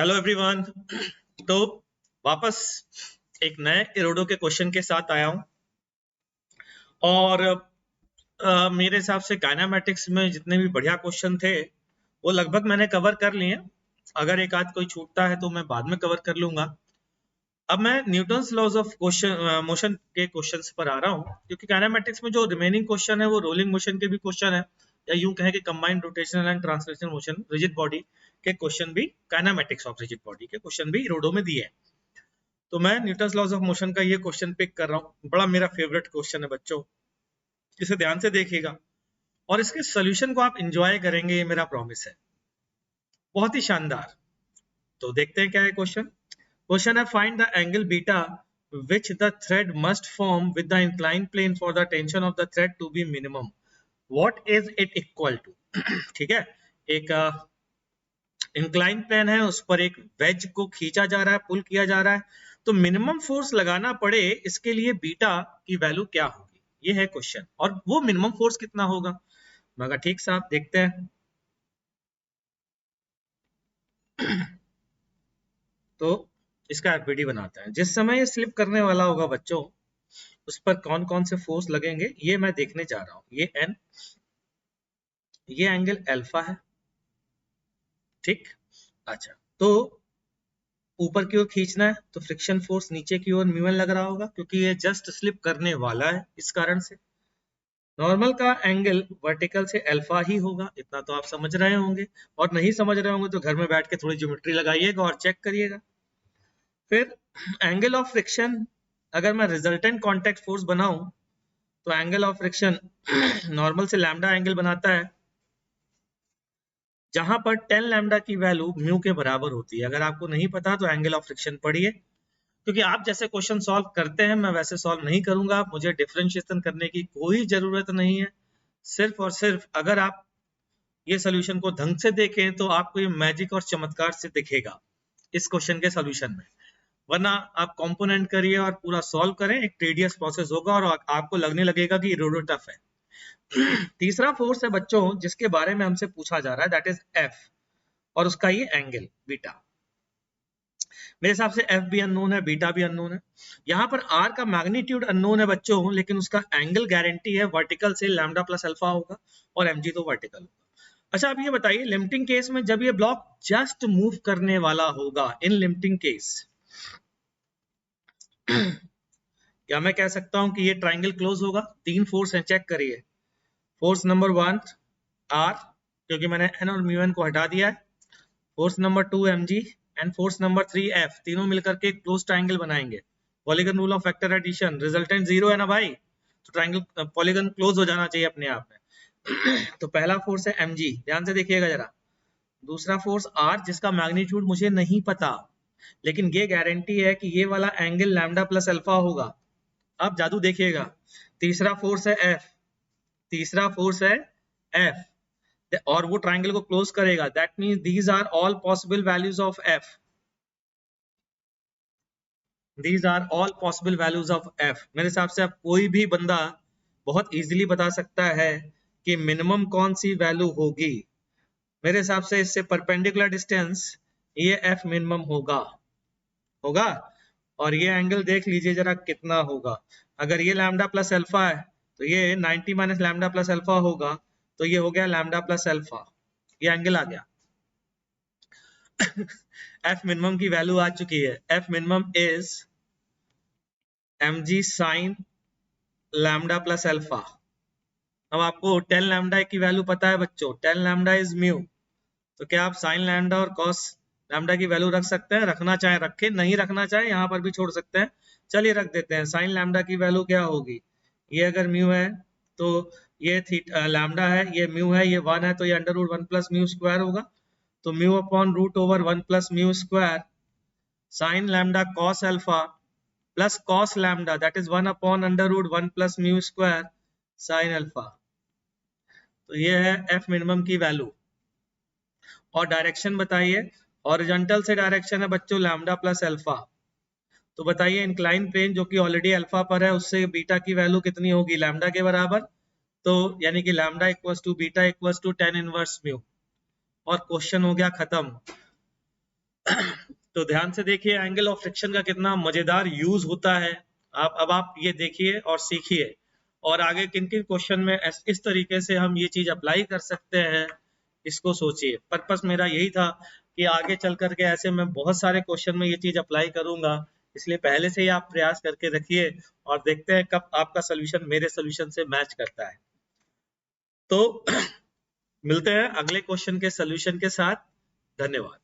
Hello everyone. तो वापस एक नए इरोडो के क्वेश्चन के साथ आया हूं और मेरे हिसाब से काइनेमेटिक्स में जितने भी बढ़िया क्वेश्चन थे वो लगभग मैंने कवर कर लिए हैं। अगर एक आध कोई छूटता है तो मैं बाद में कवर कर लूंगा। अब मैं न्यूटन्स लॉज ऑफ मोशन के क्वेश्चंस पर आ रहा हूं, क्योंकि काइनेमेटिक्स में जो रिमेनिंग क्वेश्चन है वो रोलिंग मोशन के भी क्वेश्चन है, या यूं कहें कि combined rotational and translational motion rigid body के क्वेश्चन भी, काइनेमेटिक्स ऑफ रिजिड बॉडी के क्वेश्चन भी इरोडो में दिए हैं। तो मैं न्यूटन्स लॉज ऑफ मोशन का ये क्वेश्चन पिक कर रहा हूँ। बड़ा मेरा फेवरेट क्वेश्चन है बच्चों, इसे ध्यान से देखिएगा और इसके सोल्यूशन को आप एंजॉय करेंगे, ये मेरा प्रॉमिस है। बहुत ही शानदार। तो देखते हैं क्या है क्वेश्चन। क्वेश्चन है find the angle beta which the thread must form with the inclined plane for the tension of the thread to be minimum. What is it equal to? ठीक है, एक इंक्लाइन प्लेन है, उस पर एक veg को खींचा जा रहा है, पुल किया जा रहा है, तो मिनिमम फोर्स लगाना पड़े इसके लिए बीटा की वैल्यू क्या होगी, ये है क्वेश्चन। और वो मिनिमम फोर्स कितना होगा? मगर ठीक साहब, देखते हैं। तो इसका एफबीडी बनाते हैं। जिस समय ये स्लिप करने वाला होगा बच्चों, उस पर कौन कौन से फोर्स लगेंगे ये मैं देखने जा रहा हूं। ये एन, ये एंगल अल्फा है, ठीक। अच्छा, तो ऊपर की ओर खींचना है तो फ्रिक्शन फोर्स नीचे की ओर म्यू एन लग रहा होगा, क्योंकि ये जस्ट स्लिप करने वाला है, इस कारण से। नॉर्मल का एंगल वर्टिकल से अल्फा ही होगा, इतना तो आप समझ रहे होंगे। और नहीं समझ रहे होंगे तो घर में बैठ के थोड़ी ज्योमेट्री लगाइएगा और चेक करिएगा। फिर एंगल ऑफ फ्रिक्शन, अगर मैं रिजल्टेंट कांटेक्ट फोर्स बनाऊं तो एंगल ऑफ फ्रिक्शन नॉर्मल से लैम्डा एंगल बनाता है, जहां पर 10 लैम्डा की वैल्यू म्यू के बराबर होती है। अगर आपको नहीं पता तो एंगल ऑफ फ्रिक्शन पढ़िए, क्योंकि आप जैसे क्वेश्चन सॉल्व करते हैं मैं वैसे सॉल्व नहीं करूंगा। मुझे डिफरेंशिएशन करने की कोई जरूरत नहीं है। सिर्फ और सिर्फ अगर आप ये सोल्यूशन को ढंग से देखें तो आपको ये मैजिक और चमत्कार से दिखेगा इस क्वेश्चन के सोल्यूशन में। वरना आप कंपोनेंट करिए और पूरा सॉल्व करें, एक टेडियस प्रोसेस होगा और आपको लगने लगेगा कि इरोडो टफ है। तीसरा फोर्स है बच्चों जिसके बारे में हमसे पूछा जा रहा है, दैट इज एफ, और उसका ये एंगल बीटा। मेरे हिसाब से एफ भी अननोन है, बीटा भी अननोन है। यहाँ पर आर का मैग्नीट्यूड अननोन है बच्चों, लेकिन उसका एंगल गारंटी है, वर्टिकल से लैम्डा प्लस अल्फा होगा और एमजी तो वर्टिकल होगा। अच्छा, अब ये बताइए लिमिटिंग केस में जब ये ब्लॉक जस्ट मूव करने वाला होगा, इन लिमिटिंग केस क्या मैं कह सकता हूं कि ये ट्राइंगल क्लोज होगा? तीन फोर्स हैं, चेक करिए। फोर्स नंबर 1 आर, क्योंकि मैंने एन और म्यू एन को हटा दिया है। Force number 2 mg and force number 3 f, तीनों मिलकर के क्लोज ट्राइंगल बनाएंगे। Polygon rule of vector addition, resultant 0 है ना भाई, तो ट्राइंगल पॉलीगन क्लोज हो जाना चाहिए अपने आप में। तो पहला फोर्स है mg, ध्यान से देखिएगा जरा। दूसरा फोर्स r, जिसका मैग्नीट्यूड मुझे नहीं पता, लेकिन ये गारंटी है कि ये वाला एंगल लैम्डा प्लस अल्फा होगा। आप जादू देखिएगा। तीसरा फोर्स है f, तीसरा फोर्स है f, और वो ट्राइंगल को क्लोज करेगा। That means these are all possible values of f, these are all possible values of f। मेरे हिसाब से आप कोई भी बंदा बहुत इजीली बता सकता है कि मिनिमम कौन सी वैल्यू होगी। मेरे हिसाब से इससे परपेंडिकुलर डिस्टेंस ये f मिनिमम होगा, होगा। और ये एंगल देख लीजिए जरा कितना होगा। अगर ये लैम्डा प्लस अल्फा है तो ये 90 माइनस लैम्डा प्लस अल्फा होगा, तो ये हो गया लैम्डा प्लस अल्फा, ये एंगल आ गया। एफ मिनिमम की वैल्यू आ चुकी है। F minimum is mg sign lambda plus alpha. अब आपको 10 लैम्डा की वैल्यू पता है बच्चों, 10 लैम्डा इज म्यू, तो क्या आप साइन लैम्डा और कॉस लैम्डा की वैल्यू रख सकते हैं? रखना चाहे रखें, नहीं रखना चाहे यहाँ पर भी छोड़ सकते हैं। चलिए रख देते हैं। साइन लैम्डा की वैल्यू क्या होगी? ये अगर म्यू है तो ये लैम्डा है, ये म्यू है, ये 1 है, तो ये under root 1 plus mu square होगा। तो mu upon root over 1 plus mu square sine lambda cos alpha plus cos lambda, that is 1 upon under root 1 plus mu square sine alpha. तो ये है एफ मिनिमम की वैल्यू। और direction बताइए। Horizontal से डायरेक्शन है बच्चों लैम्डा प्लस अल्फा। तो बताइए इंक्लाइन प्लेन जो कि ऑलरेडी अल्फा पर है, उससे बीटा की वैल्यू कितनी होगी? लैम्डा के बराबर। तो यानी कि lambda equals to beta equals to 10 inverse mu. और क्वेश्चन हो गया खत्म। तो ध्यान से देखिए एंगल ऑफ फ्रिक्शन का कितना मजेदार यूज होता है। अब आप ये देखिए और सीखिए, और आगे किन किन क्वेश्चन में इस तरीके से हम ये चीज अप्लाई कर सकते हैं, इसको सोचिए। पर्पस मेरा यही था कि आगे चल करके ऐसे मैं बहुत सारे क्वेश्चन में ये चीज अप्लाई करूंगा, इसलिए पहले से ही आप प्रयास करके रखिए और देखते हैं कब आपका सोल्यूशन मेरे सोल्यूशन से मैच करता है। तो मिलते हैं अगले क्वेश्चन के सोल्यूशन के साथ। धन्यवाद।